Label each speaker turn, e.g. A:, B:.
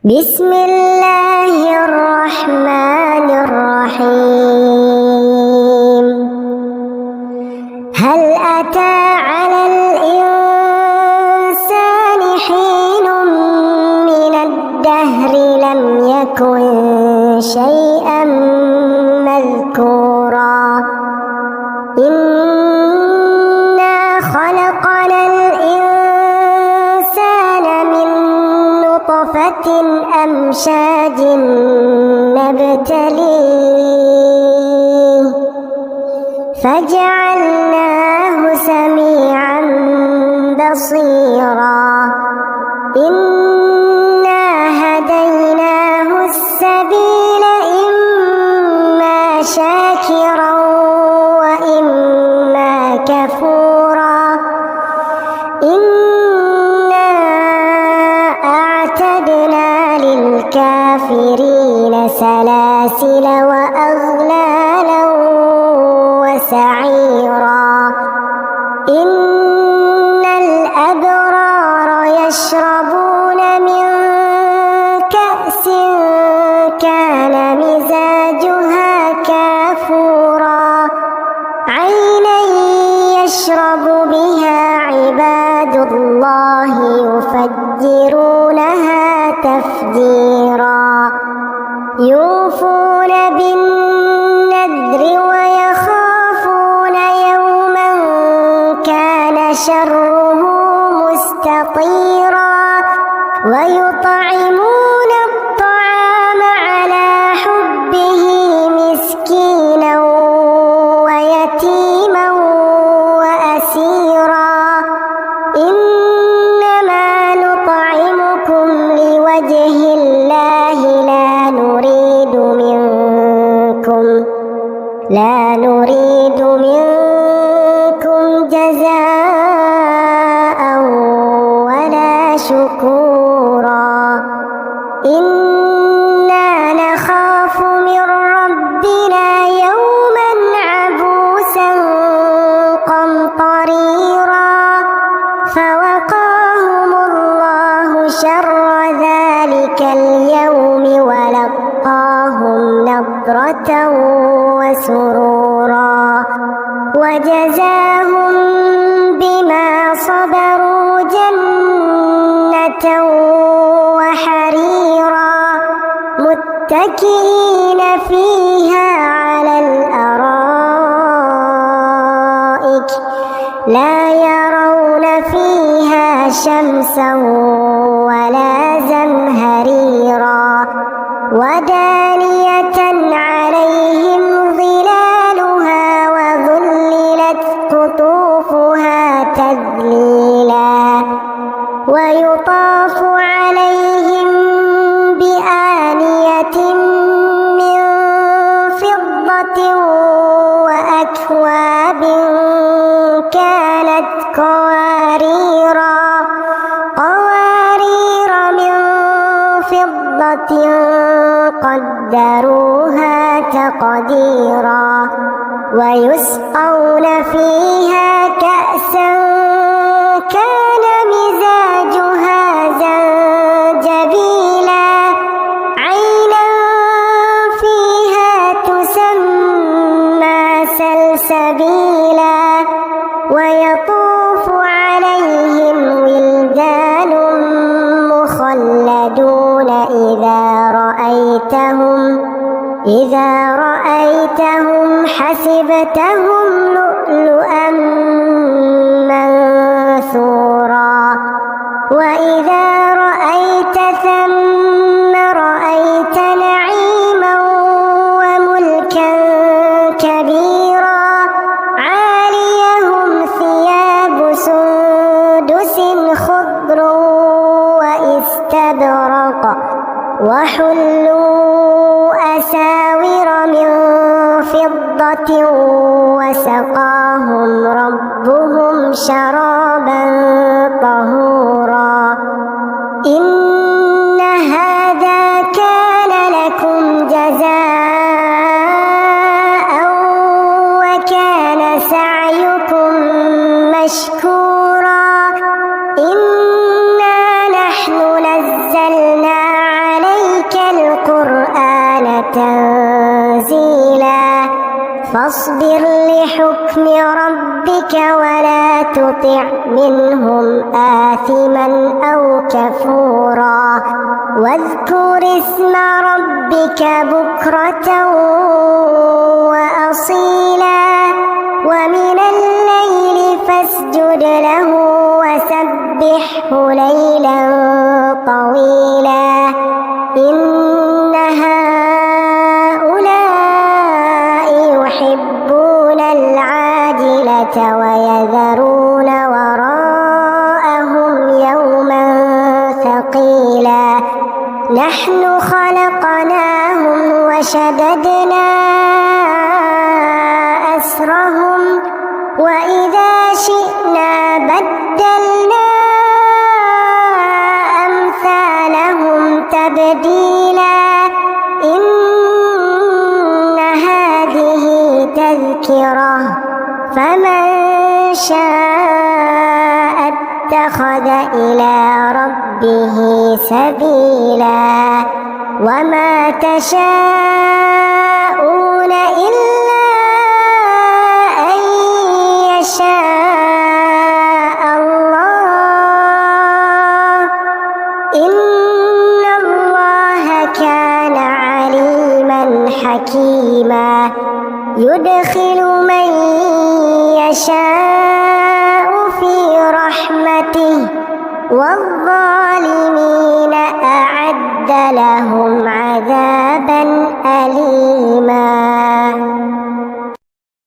A: بسم الله الرحمن الرحيم. هل أتى على الإنسان حين من الدهر لم يكن شيئا مذكورا إنا خلقنا الإنسان من نطفة أمشاج نبتليه فجعلناه سميعا بصيرا إنا هديناه السبيل إما شاكرا وإما كفورا إنا أعتدنا للكافرين سلاسل وأغلالا وسعيرا إن الأبرار يشربون من كأس كان مزاجها كافورا عينا يشرب بها عباد الله يفجرونها تفجيرا يوفون بالنذر ويخافون يوما كان شره مستطيرا ويطعمون الطعام على حبه مسكينا ويتيما وأسيرا إنما نطعمكم لوجه الله لا نريد منكم جزاء ولا شكورا إنا نخاف من ربنا يوما عبوسا قمطريرا فوقاهم الله شر ذلك اليوم ولقاهم نضرة وسرورا وجزاهم بما صبروا جنة وحريرا متكئين فيها على الأرائك لا يرون فيها شمسا ولا زمهريرا ودانية عليهم ظلالها وذللت قطوفها تذليلا ويطاف عليهم بآنية من فضة وأكواب كانت قوارير من فضة قدروها تقديرا ويسقون فيها كأسا كان مزاجها زنجبيلا عينا فيها تسمى سلسبيلا ويطوف عليهم ولدان مخلدون إذا رأيتهم حسبتهم لؤلؤا منثورا وإذا رأيت ثم رأيت نعيما وملكا كبيرا عاليهم ثياب سندس خضر واستبرق وحلوا أساور من فضة وسقاهم ربهم شرابا طهورا إن هذا كان لكم جزاء وكان سعيكم مشكورا إنا نحن نزلنا عليكم فاصبر لحكم ربك ولا تطع منهم آثما أو كفورا واذكر اسم ربك بكرة وأصيلا ومن الليل فاسجد له وسبحه ليلا طويلا إن هؤلاء يحبون العاجلة ويذرون وراءهم يوما ثقيلا نحن خلقناهم وشددنا أسرهم وإذا شئنا بدلنا أمثالهم تبديلا إن هذه تذكرة فمن شاء اتخذ إلى ربه سبيلا وما تشاءون إلا أن يشاء الله إن الله كان عليما حكيما يدخل من يشاء في رحمته والظالمين أعد لهم عذابا أليما.